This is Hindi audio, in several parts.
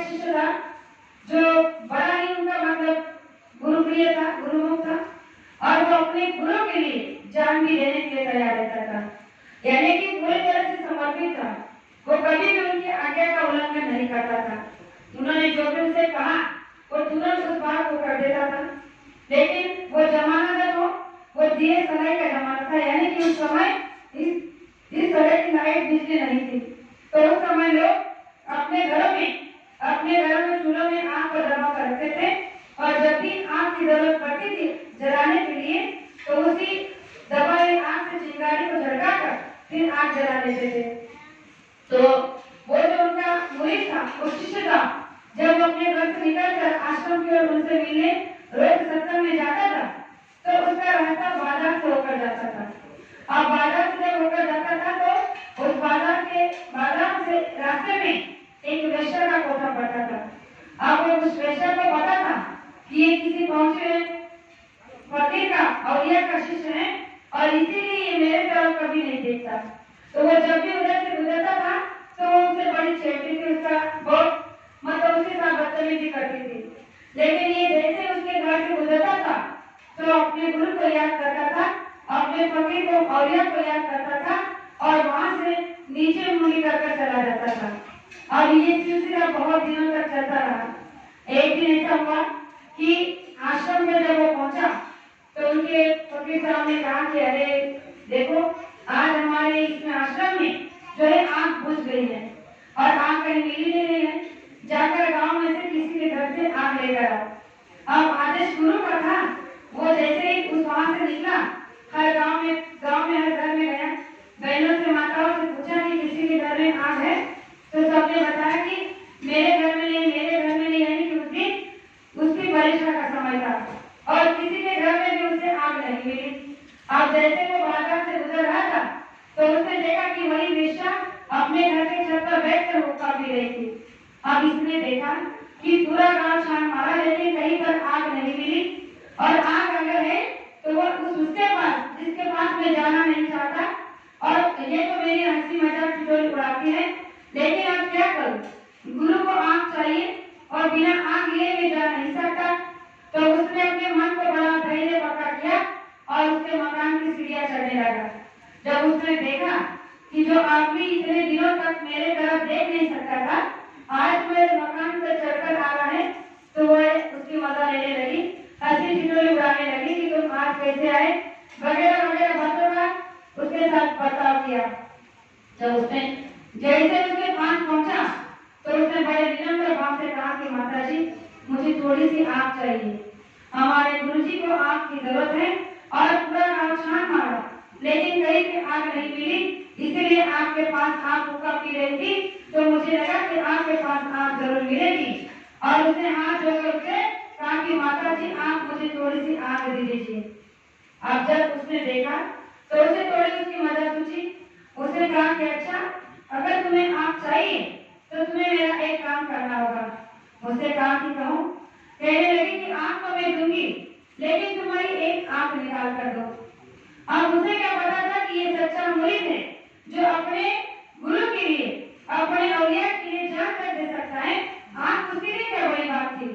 शिष्य था जो बड़ा ही उनका मतलब गुरु प्रिय था, गुरुमुख था, और वो अपने गुरु के लिए जान भी देने के लिए तैयार रहता था, यानी कि पूरी तरह से समर्पित था। वो कभी भी उनकी आज्ञा का उल्लंघन नहीं करता था। उन्होंने जो भी उसे कहा वो तुरंत उस बात को कर देता था। लेकिन वो जमाना था वो दिए सलाई का जमाना था, यानी कि उस समय इस तरह की लाइट बिजली नहीं थी। तो उस समय लोग अपने घरों में चूल्हों में आग को दबा कर रखते थे, और जब भी आग की जरूरत पड़ती थी जलाने के लिए तो उसी दबाए आग से चिंगारी को झटकाकर फिर आग जला देते थे। तो वो जो उनका मुरीद था, वो शिष्य था, जब वो अपने घर से निकलकर आश्रम की ओर उनसे मिलने रोज सत्संग में जाता था तो उसका रास्ता बाजार से होकर जाता था। अब बाजार से जब होकर जाता था तो उस बाजार से रास्ते में एक वेश्या का कोठा पड़ता था। अब वो उस वेश्या को पता था कि ये किसी पहुंचे फकीर का औलिया का शिष्य है, और इसीलिए ये मेरे तरफ कभी नहीं देखता। तो वो जब भी उधर से गुजरता था तो वो उससे बड़ी छेड़ती थी, उसका बहुत मतलब उसके साथ बदतमीजी करती थी। लेकिन ये जैसे उसके घर से गुजरता था तो अपने गुरु को याद करता था, अपने फकीर को औलिया को याद करता था, और वहां से नीचे मुड़ी करके चला जाता था। और ये सिलसिला बहुत दिनों तक चलता रहा। एक दिन ऐसा हुआ कि आश्रम में जब वो पहुंचा तो उनके फकीर साहब ने कहा कि अरे देखो, आज हमारे इसमें आश्रम में जो है आग बुझ गई है और आग कहीं मिल ही नहीं रही है, जाकर गांव में से किसी के घर से आग लेकर आओ। अब आदेश गुरु का था, वो जैसे ही उस वहां से निकला, हर गांव में हर घर में गया, बहनों से माताओं से पूछा कि किसी के घर में आग है, तो सबने बताया कि मेरे घर में नहीं, मेरे घर में नहीं, यानी कि उस दिन उसकी परीक्षा का समय था और किसी के घर में भी उसे आग नहीं मिली। अब जैसे वो बाजार से गुजर रहा था तो उसने देखा कि वही वेश्या अपने घर के छत पर बैठकर हुक्का पी रही थी। अब इसने देखा कि पूरा गांव छान मारा, लेकिन कहीं पर आग नहीं मिली, और आग अगर है तो वो उसके पास जिसके पास मैं जाना नहीं चाहता, और ये तो मेरी हंसी मजाक की टोली उड़ाती है, लेकिन अब क्या करूं, गुरु को आग चाहिए और बिना आग लिए मैं जा नहीं सकता। तो उसने अपने मन को बड़ा धैर्य पक्का किया और उसके मकान की सीढ़ियां चढ़ने लगा। जब उसने देखा कि जो आदमी इतने दिनों तक मेरे तरफ देख नहीं सकता था, आज मेरे मकान पर चढ़कर आ रहा है, तो वह उसकी मजा लेने लगी, हंसी ठिठोली उड़ाने लगी कि तुम आज कैसे आए, वगैरह वगैरह बातों का उसके साथ बर्ताव किया। जब उसने जैसे उसके पास पहुंचा तो उसने बड़े विनम्र भाव से कहा कि माता जी, मुझे थोड़ी सी आग चाहिए, हमारे गुरुजी को आग की जरूरत है और पूरा गांव छान मारा, लेकिन कहीं पे आग नहीं मिली, इसीलिए आपके पास आग हुक्का पी रही थी, तो मुझे लगा कि आपके पास आग जरूर मिलेगी। और उसने हाथ जोड़कर उसे कहा कि माता जी, आप मुझे थोड़ी सी आग दे दीजिए। अब जब उसने देखा तो उसे थोड़ी उसकी मदद पूछी। उसने कहा कि अच्छा, अगर तुम्हें आग चाहिए तो तुम्हें मेरा एक काम करना होगा। उसने कहा कि कहूँ? कहने लगी कि आग तो मैं दूंगी, लेकिन तुम्हारी एक आंख निकाल कर दो। अब उसे क्या पता था कि ये सच्चा मुरीद है जो अपने गुरु के लिए, अपने औलिया के लिए जान कर दे सकता है। आंख उसके लिए क्या बड़ी बात थी,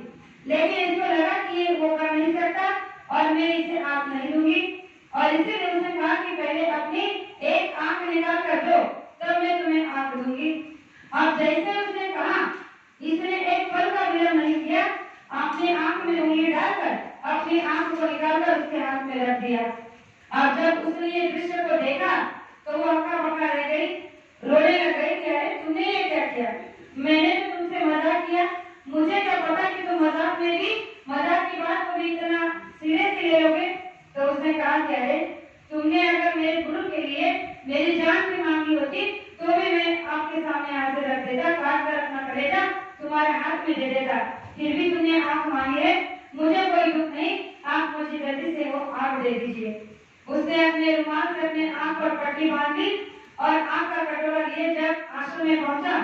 लेकिन इसको लगा कि ये वो कर नहीं सकता और मैं इसे आंख नहीं दूंगी, और इसीलिए उसने कहा कि पहले अपनी एक आंख निकाल कर दो, तब मैं तुम्हें आंख दूंगी। अब जैसे उसने कहा, इसने एक पल का विलंब नहीं किया, अपनी आंख में उंगली डालकर अपनी आंख को निकालकर उसके हाथ में रख दिया। अब जब उसने ये दृश्य को देखा तो वो हक्का बक्का रह गई, रोने लग गई कि अरे तूने ये क्या किया, मैंने तो तुमसे मजाक किया, मुझे क्या पता कि तुम मजाक की बात को भी इतना सीरियस ले लोगे। तो उसने कहा कि अरे तुमने अगर मेरे गुरु के लिए मेरी जान भी मांगी होती तो भी मैं आपके सामने हाजिर रख देता, काट कर अपना कलेजा तुम्हारे हाथ में दे देता, फिर भी तुमने आंख मांगी है, मुझे कोई दुख नहीं, आप मुझे जल्दी से वो आग दे दीजिए। उसने अपने रुमाल से अपने आंख पर पट्टी बांधी और आंख का कटोरा लिए जब आश्रम में पहुंचा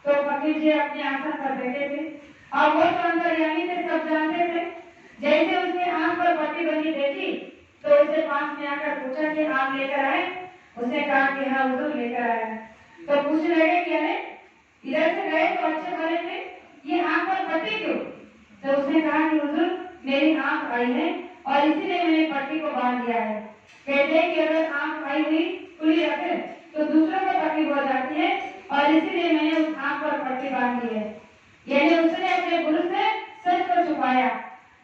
तो फकीर जी अपने आसन पर बैठे थे और वो तो अंतर्यामी थे, सब जानते थे। जैसे उसने आंख पर पट्टी बंधी देखी तो उसे पास में आकर पूछा कि आप लेकर आए? उसने कहा कि हाँ हुजूर लेकर आया। तो पूछने लगे कि अरे इधर से गए तो अच्छे भले थे, ये आंख पर पट्टी क्यों? तो उसने कहा कि हुजूर मेरी आंख आई है और इसीलिए मैंने पट्टी को बांध दिया है। कहते हैं कि अगर आंख आई हुई खुली रखे तो दूसरों को तकलीफ हो जाती है और इसीलिए मैंने उस आंख पर पट्टी बांध दी है। यानी उसने अपने गुरु से सच को छुपाया,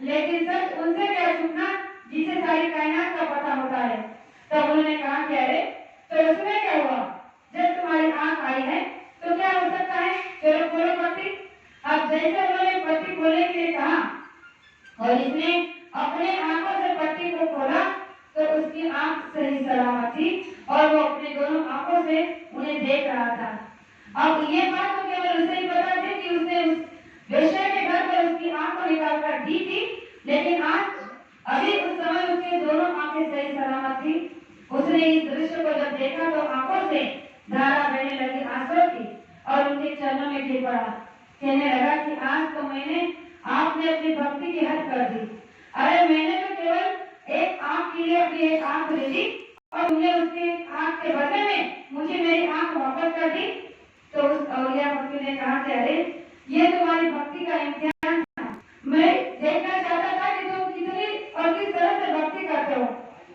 लेकिन सच उनसे क्या छुपना जिसे सारी कायनात का पता होता है। तब उन्होंने कहा कि अरे तो उसमें क्या हुआ, जब तुम्हारी आंख आई है तो क्या हो सकता है, चलो खोलो पट्टी। अब जैसे उन्होंने पट्टी खोलने के लिए कहा और इसने अपने आंखों से पट्टी को खोला तो उसकी आंख सही सलामत थी और वो अपने दोनों आंखों से उन्हें देख रहा था। अब ये बात तो केवल उसे ही पता थी कि उसने उस वेश्या के घर पर उसकी आंख को निकाल कर दी थी, लेकिन आज अभी उस समय उसके दोनों आंखें सही सलामत थी। उसने इस दृश्य को जब देखा तो आंखों से धारा बहने लगी आंसू की और उनके चरणों में गिर पड़ा। कहने लगा कि आज तो आपने अपनी भक्ति की हद कर दी। अरे मैंने तो केवल एक आंख के लिए अपनी एक आंख दे दी और तुमने उसकी आंख के बदले में मुझे मेरी आंख वापस कर दी। तो उस अवलिया भक्ति ने कहा कि अरे ये तुम्हारी भक्ति का इम्तिहान था। मैं देखना चाहता था कि तुम कितनी और किस तरह से भक्ति करते हो,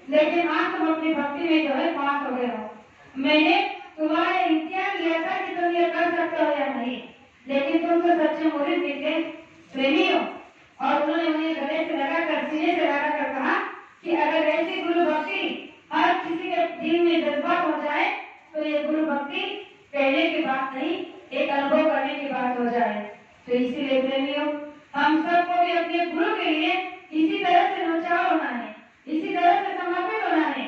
लेकिन आज तुम अपनी भक्ति में जो है पास हो गए हो। मैंने तुम्हारा इम्तिहान लिया था कि तुम ये कर सकते हो या नहीं, लेकिन तुम तो सच्चे मुरीद निकले, प्रेमी हो। और उन्होंने उन्हें गले से लगाकर सीने से लगाकर कहा कि अगर ऐसी गुरु भक्ति हर किसी के दिल में जज्बात हो जाए तो ये गुरु भक्ति कहने की बात नहीं, एक अनुभव करने की बात हो जाए। तो इसीलिए प्रेमियों, हम सबको भी अपने गुरु के लिए इसी तरह से न्यौछावर होना है, इसी तरह से समर्पित होना है।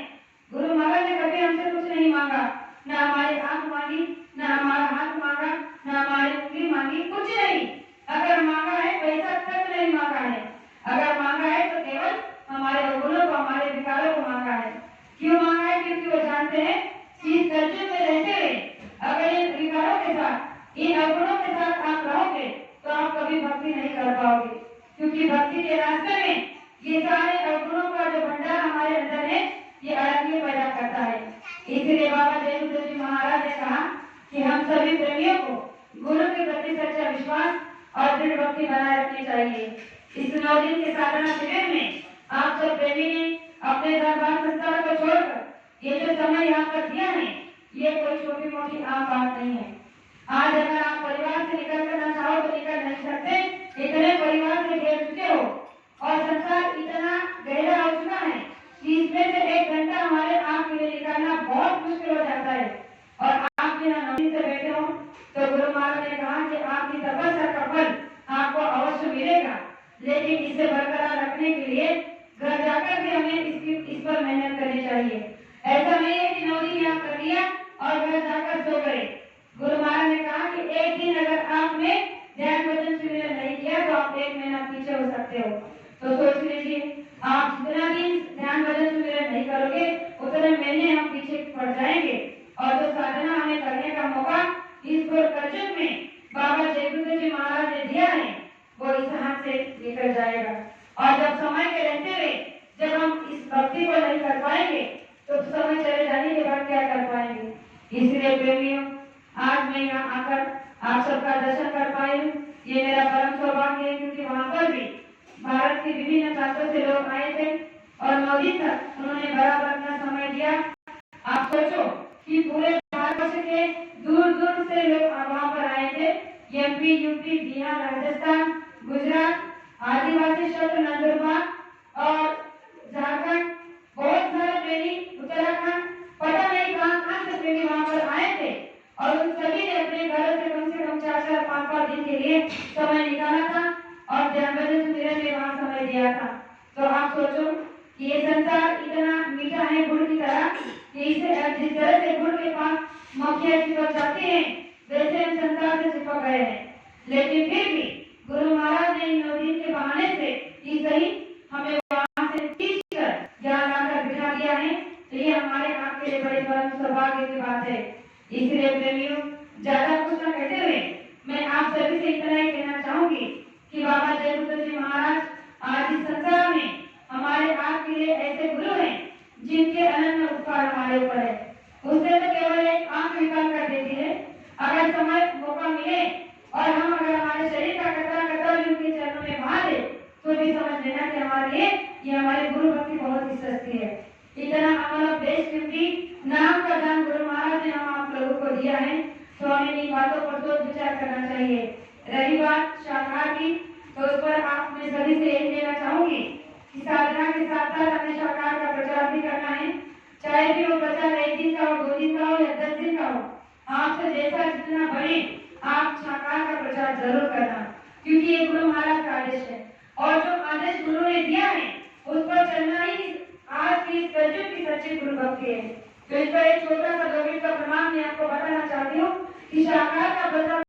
गुरु महाराज ने कभी हमसे कुछ नहीं मांगा, न हमारी आंख मांगी, न हमारा हाथ मांगा, न हमारी उंगली मांगी, कुछ नहीं। अगर मांगा है पैसा तक नहीं मांगा है, अगर मांगा है तो केवल हमारे अवगुणों को, हमारे विकारों को मांगा है। क्यों मांगा है? क्योंकि वो जानते हैं कि इस कलयुग में रहते हुए अगर इन विकारों के साथ, इन अवगुणों के साथ आप रहोगे तो आप कभी भक्ति नहीं कर पाओगे, क्योंकि भक्ति के रास्ते में ये सारे अवगुणों का जो भंडार हमारे अंदर है ये अड़ंगे पैदा करता है। इसलिए बाबा जयरुद्र जी महाराज ने कहा कि हम सभी प्रेमियों को गुरु के प्रति सच्चा विश्वास और दृढ़ भक्ति बनाए रखनी चाहिए। इस 9 दिन के साधना शिविर में आप सब प्रेमी ने अपने दरबार संसार को छोड़कर ये जो समय यहाँ पर दिया है ये कोई छोटी मोटी आम बात नहीं है। आज अगर आप परिवार से निकल करना चाहो तो निकल नहीं सकते, इतने परिवार से घेर चुके हो और संसार इतना गहरा हो चुका है कि इसमें से 1 घंटा हमारे आप के लिए निकालना बहुत मुश्किल हो जाता है। और आप यहाँ 9 दिन से बैठे हो तो गुरु महाराज ने कहा कि आपकी तपस्या का फल आपको अवश्य मिलेगा, लेकिन इसे बरकरार रखने के लिए घर जाकर भी हमें इस पर मेहनत करनी चाहिए। ऐसा नहीं है कि 9 दिन आप कर लिया और घर जाकर सो गए। गुरु महाराज ने कहा कि एक दिन अगर आपने ध्यान भजन शिविर नहीं किया तो आप 1 महीना पीछे हो सकते हो। तो सोच लीजिए, आप जितना दिन ध्यान भजन शिविर नहीं करोगे उतने महीने हम पीछे पड़ जाएंगे और जो साधना हमें करने का मौका इस कलयुग में बाबा जयरुद्र जी महाराज ने दिया है वो इस हाथ से निकल जाएगा। और जब समय के रहते हुए जब हम इस भक्ति को नहीं कर पाएंगे तो समय चले जाने के बाद क्या कर पाएंगे। इसलिए प्रेमियों, आज मैं यहाँ आकर आप सबका दर्शन कर पाई हूँ, ये मेरा परम सौभाग्य है, क्योंकि वहाँ पर भी भारत के विभिन्न प्रांतों से लोग आए थे और 9 दिन तक उन्होंने बराबर अपना समय दिया। आप सोचो कि पूरे भारत के दूर दूर से लोग वहाँ पर आए थे, एमपी, यूपी, बिहार, राजस्थान, गुजरात, आदिवासी क्षेत्र, नंदुरबार और झारखंड, बहुत सारे प्रेमी, उत्तराखंड, पता नहीं कहाँ से प्रेमी वहाँ पर आए थे और उन सभी ने अपने घरों से कम 4-4, 5-5 दिन के लिए समय निकाला था और ध्यान भजन शिविर में वहाँ समय दिया था। तो आप सोचो कि ये संसार इतना मीठा है गुड़ की तरह कि इसे जिस तरह से गुड़ के पास मक्खियाँ चिपक जाती हैं वैसे हम संसार से चिपक गए हैं। लेकिन फिर भी गुरु महाराज ने इन 9 दिन के बहाने से ही सही हमें वहाँ से खींचकर यहाँ लाकर बिठा दिया है। तो ये हमारे आपके लिए बड़े परम सौभाग्य की बात है। इसलिए प्रेमियों, ज्यादा कुछ न कहते हुए मैं आप सभी से इतना ही कहना चाहूंगी कि बाबा जयरुद्र जी महाराज आज इस संसार में हमारे आपके लिए ऐसे गुरु हैं जिनके अनन्य उपकार हमारे ऊपर है। उसने तो केवल एक आंख निकाल कर देती है। अगर समय मौका मिले और हम अगर हमारे शरीर का तो भी समझ लेना कि हमारे लिए ये हमारी गुरु भक्ति बहुत ही सस्ती है। इतना हमारा बेस्ट कीमती नाम का दान गुरु महाराज ने हम आप लोगों को दिया है, तो हमें इन बातों पर सोच विचार करना चाहिए। रही बात शाखा की, तो उस पर आप में सभी से यही कहना चाहूंगी कि साधना के साथ साथ हमें शाखा का प्रचार भी करना है, चाहे भी वो प्रचार 1 दिन का हो, 2 दिन का हो या 10 दिन का हो। आपसे जैसा जितना बने आप शाखा का प्रचार जरूर करना, क्योंकि ये गुरु महाराज का आदेश है और जो आदेश गुरु ने दिया है उस पर चलना ही आज की इस कलयुग की सच्ची गुरु भक्ति है। तो इसका एक छोटा सा 2 मिनट का प्रमाण मैं आपको बताना चाहती हूँ कि शाखा का प्रचार